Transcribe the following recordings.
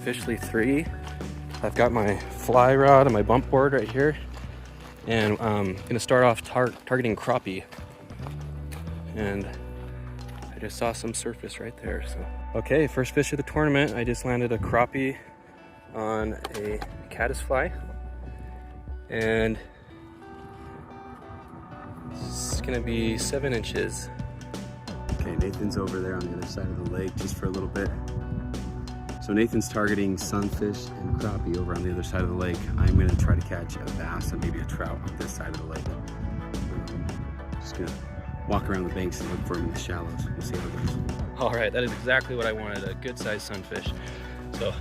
officially 3. I've got my fly rod and my bump board right here, and I'm gonna start off targeting crappie. And I just saw some surface right there. So okay, first fish of the tournament. I just landed a crappie on a caddisfly, and it's gonna be 7 inches. Okay, Nathan's over there on the other side of the lake just for a little bit. So Nathan's targeting sunfish and crappie over on the other side of the lake. I'm gonna try to catch a bass and maybe a trout on this side of the lake. Just gonna walk around the banks and look for them in the shallows. We'll see how it goes. All right, that is exactly what I wanted, a good sized sunfish. So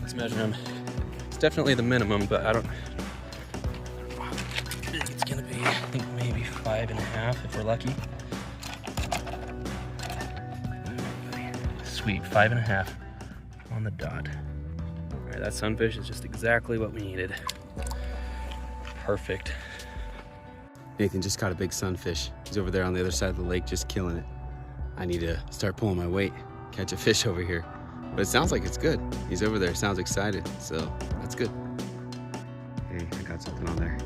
let's measure him. It's definitely the minimum, but I think it's gonna be, I think maybe 5.5 if we're lucky. Sweet, 5.5 on the dot. All right, that sunfish is just exactly what we needed. Perfect. Nathan just caught a big sunfish. He's over there on the other side of the lake just killing it. I need to start pulling my weight, catch a fish over here. But it sounds like it's good. He's over there, sounds excited, so that's good. Hey, I got something on there.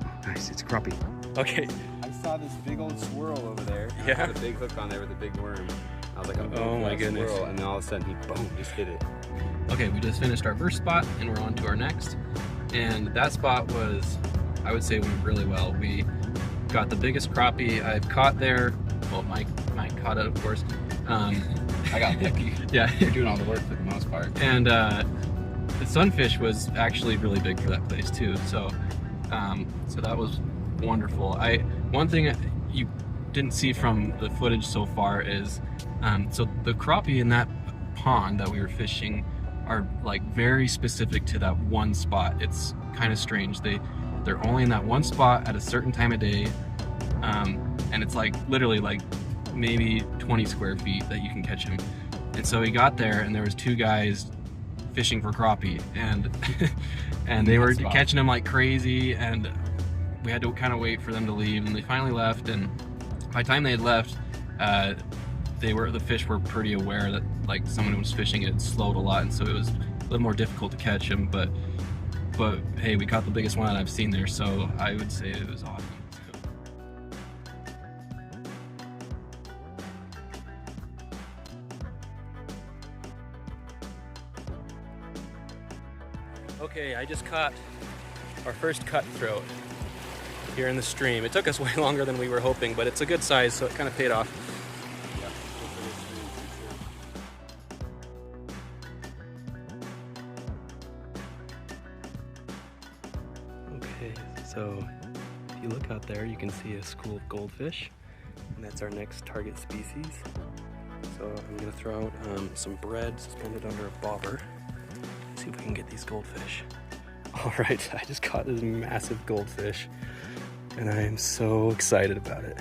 Oh, nice, it's a crappie. Okay. I saw this big old swirl over there. Yeah. I had a big hook on there with a big worm. I was like, oh my goodness. Swirl, and then all of a sudden he, boom, just hit it. Okay, we just finished our first spot and we're on to our next. And that spot was, I would say, went really well. We got the biggest crappie I've caught there. Well, Mike caught it, of course. I got lucky. Yeah. You're doing all the work for the most part. And the sunfish was actually really big for that place too. So, so that was wonderful. One thing you didn't see from the footage so far is, so the crappie in that pond that we were fishing are like very specific to that one spot. It's kind of strange. They're only in that one spot at a certain time of day, and it's like literally like maybe 20 square feet that you can catch them. And so we got there and there was 2 guys fishing for crappie, and and they were catching them like crazy, and we had to kind of wait for them to leave, and they finally left. And by the time they had left, the fish were pretty aware that like someone was fishing it slowed a lot, and so it was a little more difficult to catch them. But hey, we caught the biggest one I've seen there, so I would say it was awesome. Okay, I just caught our first cutthroat here in the stream. It took us way longer than we were hoping, but it's a good size, so it kind of paid off. Okay, so if you look out there, you can see a school of goldfish, and that's our next target species. So I'm gonna throw out some bread suspended under a bobber. See if we can get these goldfish. All right, I just caught this massive goldfish, and I am so excited about it.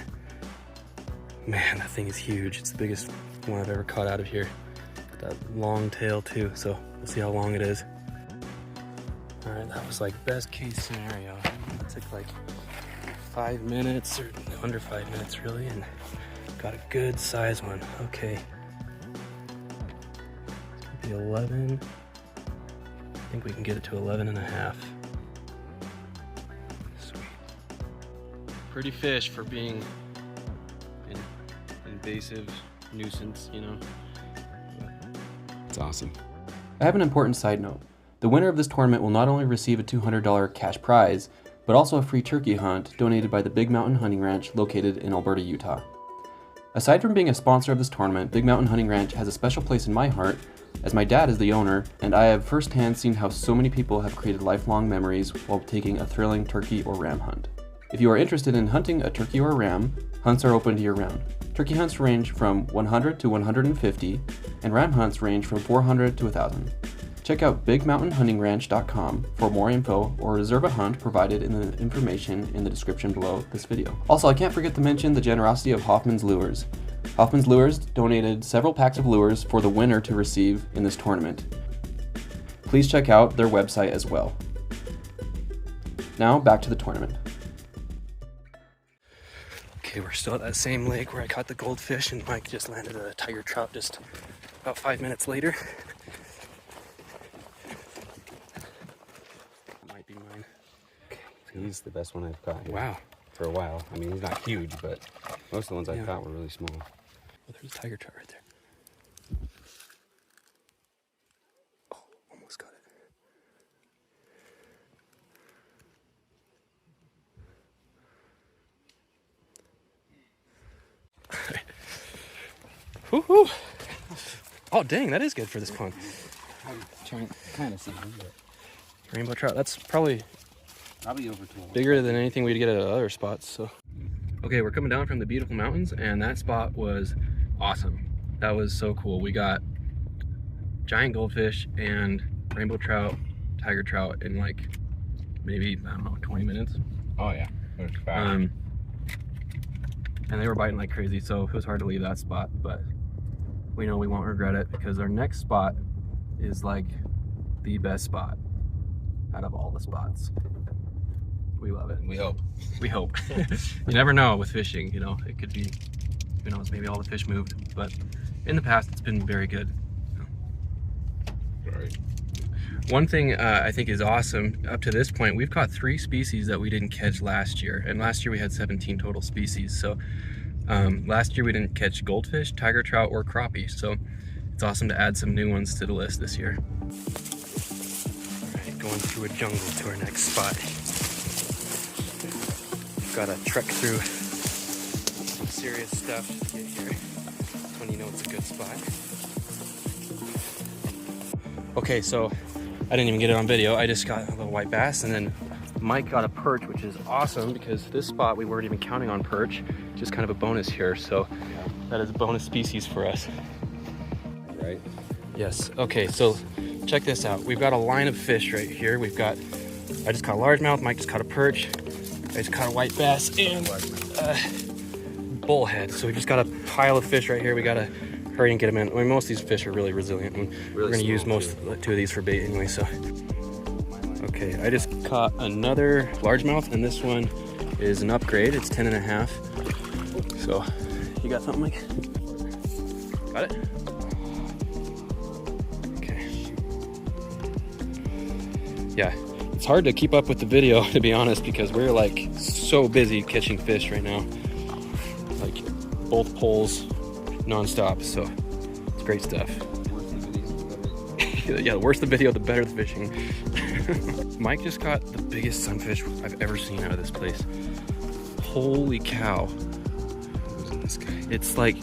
Man, that thing is huge. It's the biggest one I've ever caught out of here. That long tail too, so we'll see how long it is. All right, that was like best case scenario. It took like 5 minutes, or under 5 minutes really, and got a good size one. Okay. It's gonna be 11. I think we can get it to 11.5. Sweet. Pretty fish for being an invasive nuisance, you know. It's awesome. I have an important side note. The winner of this tournament will not only receive a $200 cash prize, but also a free turkey hunt donated by the Big Mountain Hunting Ranch located in Alberta, Utah. Aside from being a sponsor of this tournament, Big Mountain Hunting Ranch has a special place in my heart, as my dad is the owner, and I have firsthand seen how so many people have created lifelong memories while taking a thrilling turkey or ram hunt. If you are interested in hunting a turkey or a ram, hunts are open year-round. Turkey hunts range from 100 to 150, and ram hunts range from 400 to 1,000. Check out bigmountainhuntingranch.com for more info or reserve a hunt provided in the information in the description below this video. Also, I can't forget to mention the generosity of Hoffman's Lures. Hoffman's Lures donated several packs of lures for the winner to receive in this tournament. Please check out their website as well. Now back to the tournament. Okay, we're still at that same lake where I caught the goldfish, and Mike just landed a tiger trout just about 5 minutes later. He's the best one I've caught here. Wow. For a while. I mean, he's not huge, but most of the ones I've Yeah. caught were really small. Oh, there's a tiger trout right there. Oh, almost got it. Woohoo! Oh, dang, that is good for this pond. I'm trying kind of something, but Rainbow trout. That's probably probably over 12. bigger than anything we'd get at other spots. So, okay, we're coming down from the beautiful mountains, and that spot was awesome. That was so cool. We got giant goldfish and rainbow trout, tiger trout in like maybe, I don't know, 20 minutes. Oh yeah. It was fast. And they were biting like crazy, so it was hard to leave that spot, but we know we won't regret it because our next spot is like the best spot out of all the spots. We love it. We hope. We hope. You never know with fishing, you know, it could be, who knows, maybe all the fish moved, but in the past it's been very good. Right. One thing I think is awesome, up to this point, we've caught 3 species that we didn't catch last year, and last year we had 17 total species. So last year we didn't catch goldfish, tiger trout, or crappie, so it's awesome to add some new ones to the list this year. All right, going through a jungle to our next spot. Got to trek through some serious stuff to get here. That's when you know it's a good spot. Okay, so I didn't even get it on video. I just got a little white bass, and then Mike got a perch, which is awesome because this spot we weren't even counting on perch, just kind of a bonus here. So that is a bonus species for us. Right? Yes. Okay, so check this out. We've got a line of fish right here. We've got, I just caught a largemouth, Mike just caught a perch, I just caught a white bass, and bullhead. So we just got a pile of fish right here. We gotta hurry and get them in. I mean, most of these fish are really resilient, and we're gonna use two of these for bait anyway, so. Okay, I just caught another largemouth, and this one is an upgrade. It's 10.5. So, you got something, Mike? Got it? Okay. Yeah, it's hard to keep up with the video, to be honest, because we're like so busy catching fish right now. Like both poles non-stop, so it's great stuff. Yeah, the worse the video, the better the fishing. Mike just caught the biggest sunfish I've ever seen out of this place. Holy cow. It's like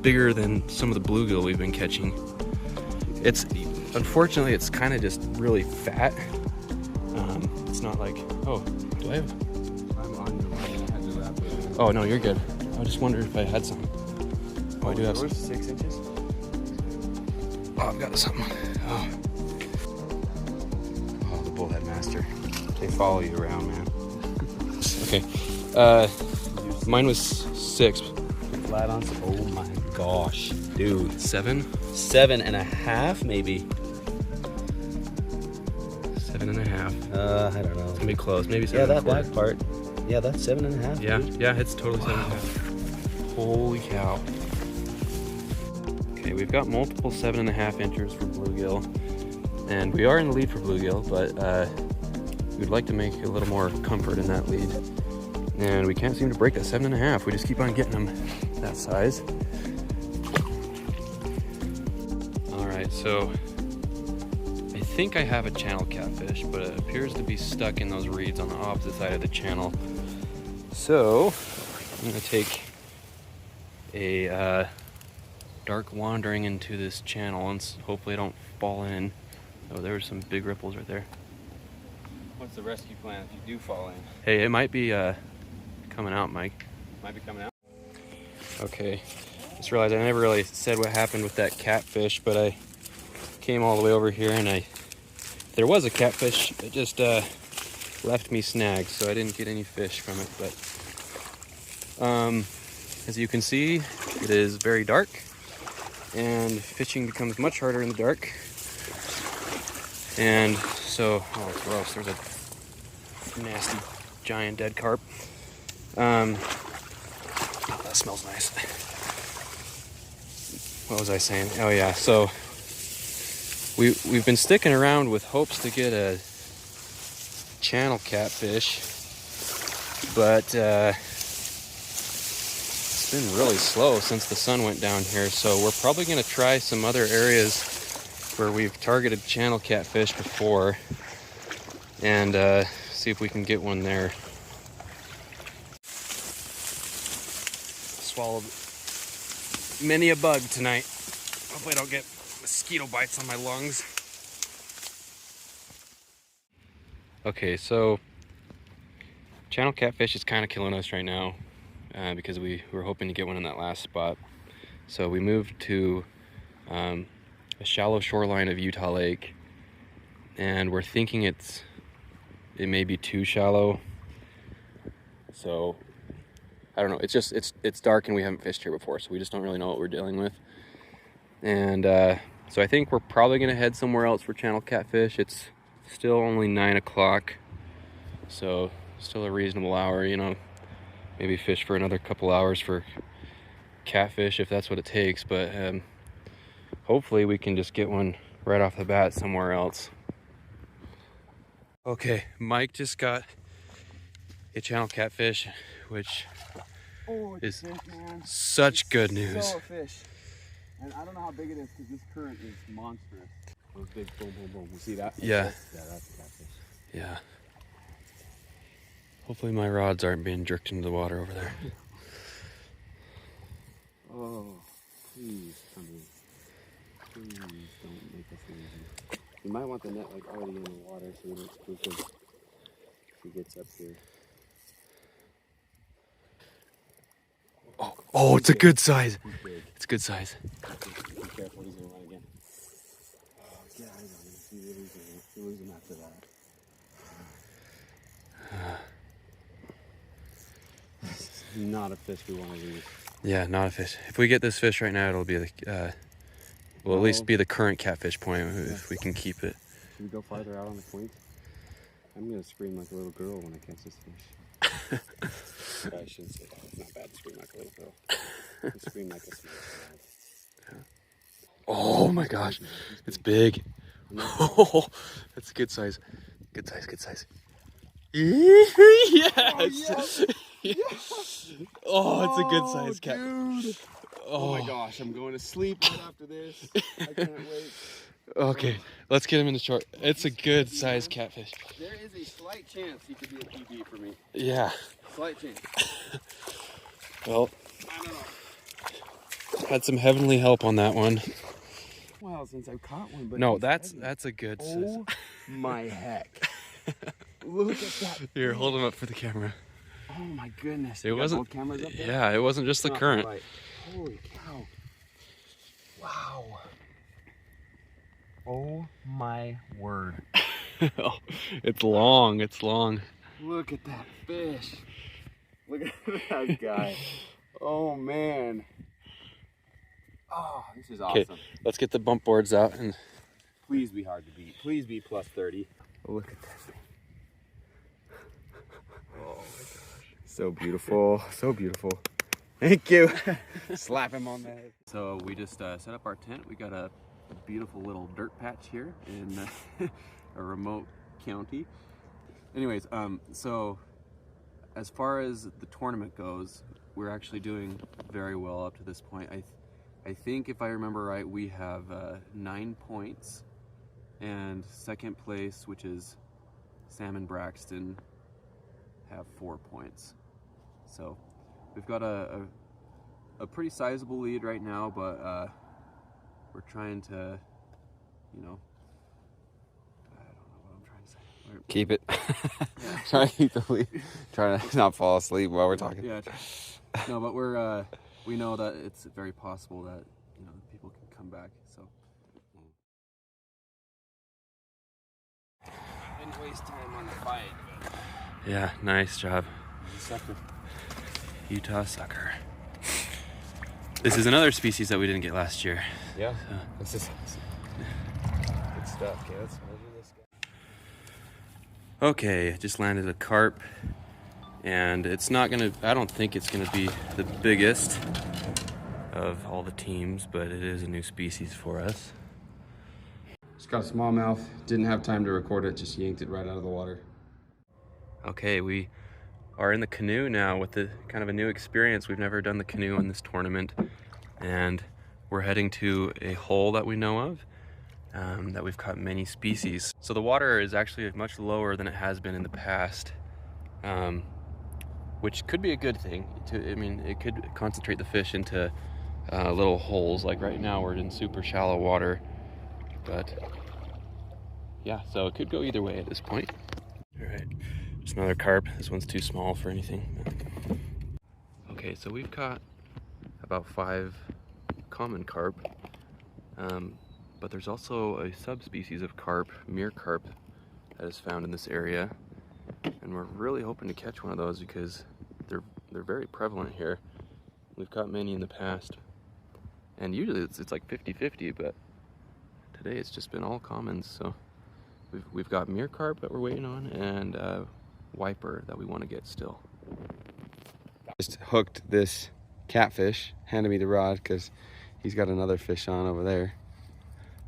bigger than some of the bluegill we've been catching. It's, unfortunately, it's kind of just really fat. It's not like, oh, do I have? I'm on your line. I had to wrap it. Oh, no, you're good. I just wondered if I had some. Oh, I do have some. 6 inches? Oh, I've got something. Oh. Oh, the bullhead master. They follow you around, man. Okay. Mine was 6. Flat on. Oh my gosh, dude. 7? 7.5, maybe. 7.5. I don't know. It's gonna be close. Maybe 7. Yeah, that back part. Yeah, that's 7.5. Yeah, dude. yeah, it's totally 7.5. Holy cow. Okay, we've got multiple 7.5 inchers for bluegill, and we are in the lead for bluegill, but we'd like to make a little more comfort in that lead. And we can't seem to break that 7.5. We just keep on getting them that size. All right, so I think I have a channel catfish, but it appears to be stuck in those reeds on the opposite side of the channel. So I'm gonna take a dark wandering into this channel and hopefully I don't fall in. Oh, there were some big ripples right there. What's the rescue plan if you do fall in? Hey, it might be coming out, Mike. Might be coming out. Okay, just realized I never really said what happened with that catfish, but I came all the way over here and there was a catfish. It just left me snagged, so I didn't get any fish from it. But as you can see, it is very dark, and fishing becomes much harder in the dark. And so, oh, gross! There's a nasty giant dead carp. Oh, that smells nice. What was I saying? Oh yeah, so we've been sticking around with hopes to get a channel catfish, but it's been really slow since the sun went down here. So we're probably going to try some other areas where we've targeted channel catfish before and see if we can get one there. Swallowed many a bug tonight. Hopefully I don't get mosquito bites on my lungs. Okay, so channel catfish is kind of killing us right now because we were hoping to get one in that last spot. So we moved to a shallow shoreline of Utah Lake, and we're thinking it may be too shallow. So I don't know. It's dark and we haven't fished here before, so we just don't really know what we're dealing with. And so I think we're probably gonna head somewhere else for channel catfish. It's still only 9 o'clock, so still a reasonable hour, you know. Maybe fish for another couple hours for catfish if that's what it takes, but hopefully we can just get one right off the bat somewhere else. Okay, Mike just got a channel catfish, which is fish, man. such good news. So a fish. And I don't know how big it is because this current is monstrous. Those big boom, boom, boom. You see that? Yeah. Yeah, that's a catfish. Yeah. Hopefully my rods aren't being jerked into the water over there. Oh, please, honey. Please don't make us lose him. You might want the net like already in the water so we don't spook him if he gets up here. Oh, it's a good size. He's big. It's a good size. Be careful, he's gonna run again. Oh, get eyes on him. You lose him after that. Not a fish we want to lose. Yeah, not a fish. If we get this fish right now, it'll be the, will at least be the current catfish point if we can keep it. Should we go farther out on the point? I'm gonna scream like a little girl when I catch this fish. I shouldn't say that. It's not bad to scream like a little girl. You scream like a small child. Oh my gosh, it's big. Oh, that's a good size. Good size, good size. Yes! Yes! Oh, it's a good size cat. Dude. Oh my gosh, I'm going to sleep right after this. I can't wait. Okay, let's get him in the short. It's a good size catfish. There is a slight chance he could be a PB for me. Yeah. Slight chance. Well, I don't know. had some heavenly help on that one. Well, since I've caught one, but No, that's a good size. oh my heck. Look at that. Here, hold him up for the camera. Oh my goodness. It You got wasn't. both cameras up there? Yeah, it wasn't just the Not current. right. Holy cow. Wow. Oh my word. Oh, it's long. It's long. Look at that fish. Look at that guy. Oh man. Oh, this is awesome. Okay, let's get the bump boards out and. Please be hard to beat. Please be plus 30. Look at that thing. Oh my gosh. So beautiful. So beautiful. Thank you. Slap him on the head. So we just set up our tent. We got a beautiful little dirt patch here in a remote county. Anyways, so as far as the tournament goes, we're actually doing very well up to this point. I think if I remember right, we have 9 points, and second place, which is Sam and Braxton, have 4 points. So we've got a pretty sizable lead right now, but we're trying to, you know, I don't know what I'm trying to say. Keep it. Try to keep the lead. Try to not fall asleep while we're talking. Yeah. No, but we're we know that it's very possible that, you know, people can come back. So Didn't waste time on the fight, but yeah, nice job, sucker. Utah sucker. This is another species that we didn't get last year. Yeah. This is good stuff. Okay, let's measure this guy. Okay, just landed a carp, and it's not gonna, I don't think it's gonna be the biggest of all the teams, but it is a new species for us. Just got a smallmouth. Didn't have time to record it. Just yanked it right out of the water. Okay, we are in the canoe now with the kind of a new experience. We've never done the canoe in this tournament, and we're heading to a hole that we know of, that we've caught many species. So the water is actually much lower than it has been in the past, which could be a good thing. I mean, it could concentrate the fish into little holes. Like right now we're in super shallow water, but yeah, so it could go either way at this point. All right, just another carp. This one's too small for anything. Okay, so we've caught about 5 common carp, but there's also a subspecies of carp, mere carp, that is found in this area, and we're really hoping to catch one of those because they're very prevalent here. We've caught many in the past, and usually it's like 50-50, but today it's just been all commons. So we've got mere carp that we're waiting on, and wiper that we want to get still. Just hooked this catfish, handed me the rod because he's got another fish on over there.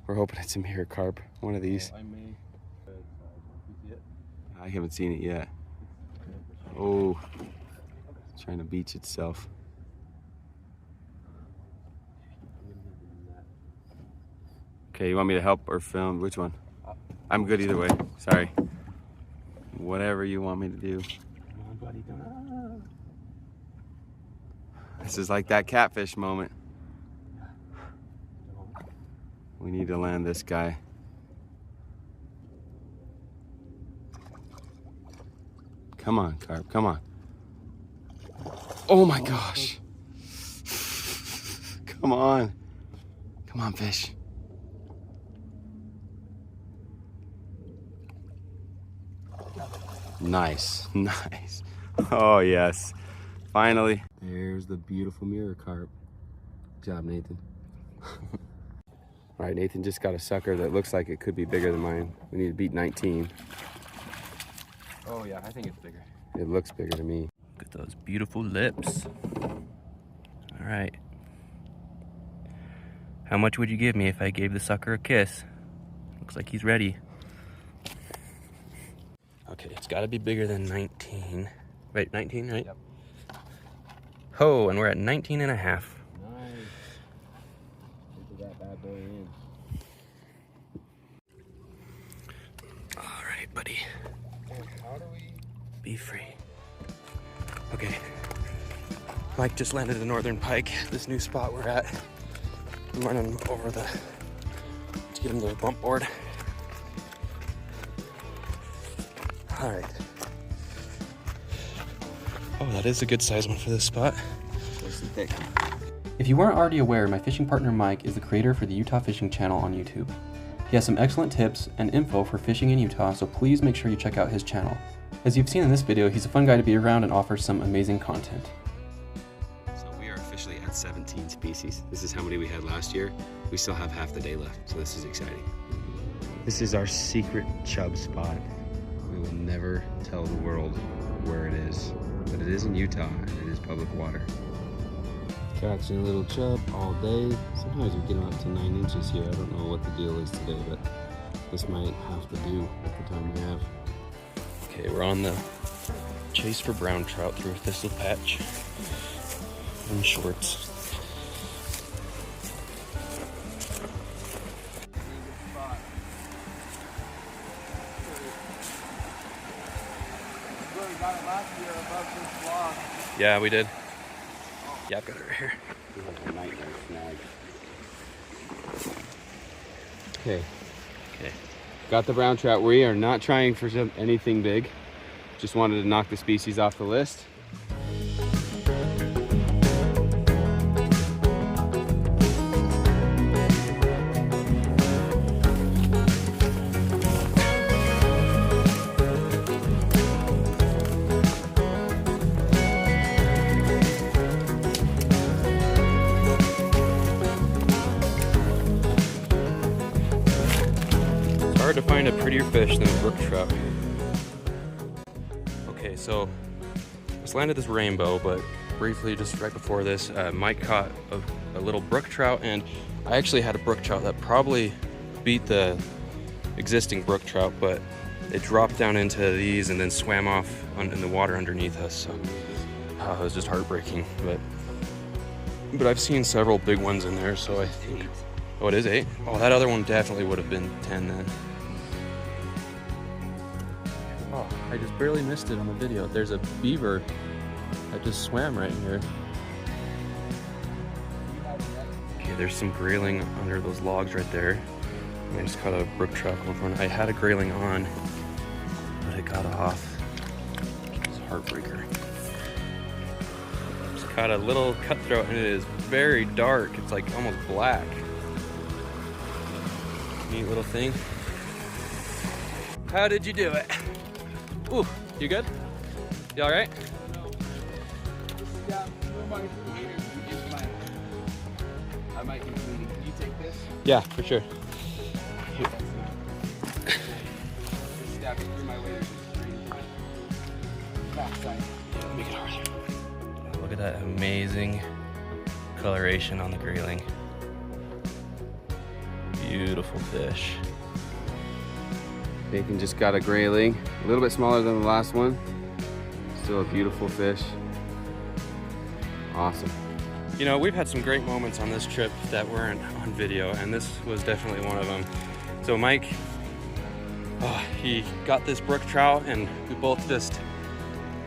We're hoping it's a mere carp, one of these. I haven't seen it yet. Oh, it's trying to beach itself. Okay, you want me to help or film? Which one? I'm good either way. Sorry. Whatever you want me to do. Come on, buddy. Come on. This is like that catfish moment. We need to land this guy. Come on, carp. Come on. Oh my gosh. Come on. Come on, fish. Nice, nice. Oh yes, finally. There's the beautiful mirror carp. Good job, Nathan. All right, Nathan just got a sucker that looks like it could be bigger than mine. We need to beat 19. Oh yeah, I think it's bigger. It looks bigger to me. Look at those beautiful lips. All right. How much would you give me if I gave the sucker a kiss? Looks like he's ready. Okay, it's got to be bigger than 19. Wait, 19, right? Yep. Oh, and we're at 19 and a half. Nice. Look at that bad boy in. All right, buddy. How do we... Be free. Okay. Mike just landed a northern pike. This new spot we're at. I'm running over to get him to the bump board. All right. Oh, that is a good size one for this spot. If you weren't already aware, my fishing partner Mike is the creator for the Utah Fishing channel on YouTube. He has some excellent tips and info for fishing in Utah, so please make sure you check out his channel. As you've seen in this video, he's a fun guy to be around and offers some amazing content. So we are officially at 17 species. This is how many we had last year. We still have half the day left, so this is exciting. This is our secret chub spot. We will never tell the world where it is, but it is in Utah and it is public water. Catching a little chub all day. Sometimes we get them up to 9 inches here. I don't know what the deal is today, but this might have to do with the time we have. Okay, we're on the chase for brown trout through a thistle patch in shorts. Yeah, we did. Yeah, I've got it right here. Okay. Got the brown trout. We are not trying for anything big. Just wanted to knock the species off the list. Hard to find a prettier fish than a brook trout. Okay, so just landed this rainbow, but briefly just right before this, Mike caught a little brook trout, and I actually had a brook trout that probably beat the existing brook trout, but They dropped down into these and then swam off in the water underneath us. So it was just heartbreaking. But I've seen several big ones in there, so I think. Oh, it is 8? Oh, that other one definitely would have been 10 then. Oh, I just barely missed it on the video. There's a beaver that just swam right here. Okay, there's some grayling under those logs right there. I just caught a brook trout going for one. I had a grayling on, but it got off. It's a heartbreaker. Just caught a little cutthroat, and it is very dark. It's like almost black. Neat little thing. How did you do it? Ooh, you good? You all right? I might be bleeding. Can you take this? Yeah, for sure. Here. Just stab it through my waders. Backside. Yeah, let me get over there. Look at that amazing coloration on the grayling. Beautiful fish. Nathan just got a grayling, a little bit smaller than the last one. Still a beautiful fish. Awesome. You know, we've had some great moments on this trip that weren't on video, and this was definitely one of them. So Mike, he got this brook trout, and we both just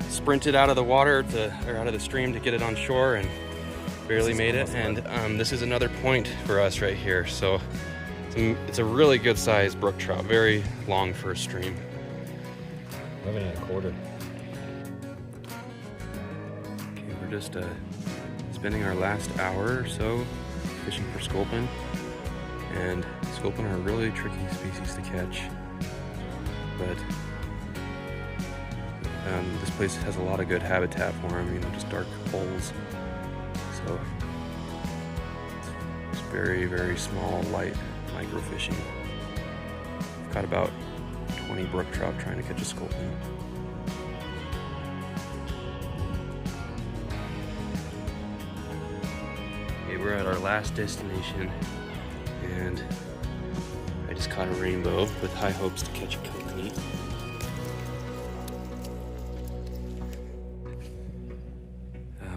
sprinted out of the water or out of the stream to get it on shore, and barely made it. And this is another point for us right here. So it's a really good sized brook trout, very long for a stream. 11 1/4. Okay, we're just spending our last hour or so fishing for sculpin, and sculpin are a really tricky species to catch, but this place has a lot of good habitat for them, you know, just dark holes, so it's very, very small, light micro fishing. I've caught about 20 brook trout trying to catch a sculpin. We're at our last destination, and I just caught a rainbow with high hopes to catch a kokanee.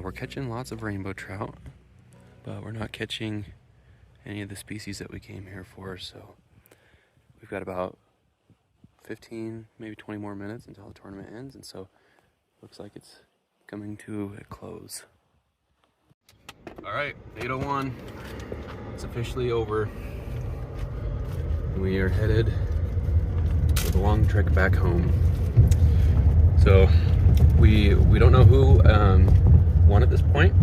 We're catching lots of rainbow trout, but we're not catching any of the species that we came here for, so we've got about 15, maybe 20 more minutes until the tournament ends, and so looks like it's coming to a close. All right, 8:01. It's officially over. We are headed for the long trek back home. So we don't know who won at this point.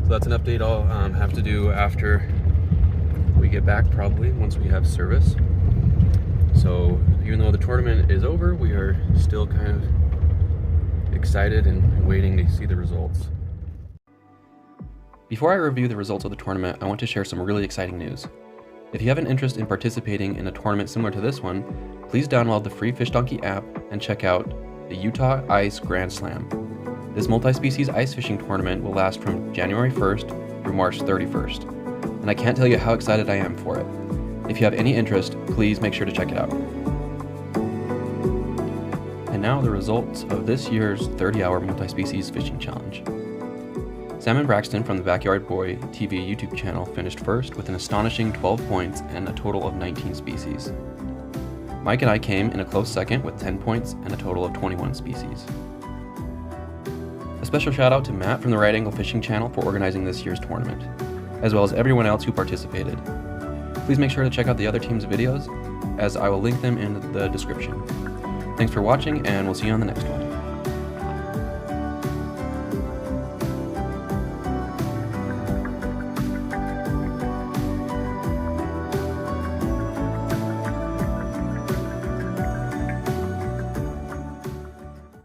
So that's an update I'll have to do after we get back, probably once we have service. So even though the tournament is over, we are still kind of excited and waiting to see the results. Before I review the results of the tournament, I want to share some really exciting news. If you have an interest in participating in a tournament similar to this one, please download the free Fish Donkey app and check out the Utah Ice Grand Slam. This multi-species ice fishing tournament will last from January 1st through March 31st, and I can't tell you how excited I am for it. If you have any interest, please make sure to check it out. And now the results of this year's 30-hour multi-species fishing challenge. Salmon Braxton from the Backyard Boy TV YouTube channel finished first with an astonishing 12 points and a total of 19 species. Mike and I came in a close second with 10 points and a total of 21 species. A special shout out to Matt from the Right Angle Fishing channel for organizing this year's tournament, as well as everyone else who participated. Please make sure to check out the other team's videos, as I will link them in the description. Thanks for watching, and we'll see you on the next one.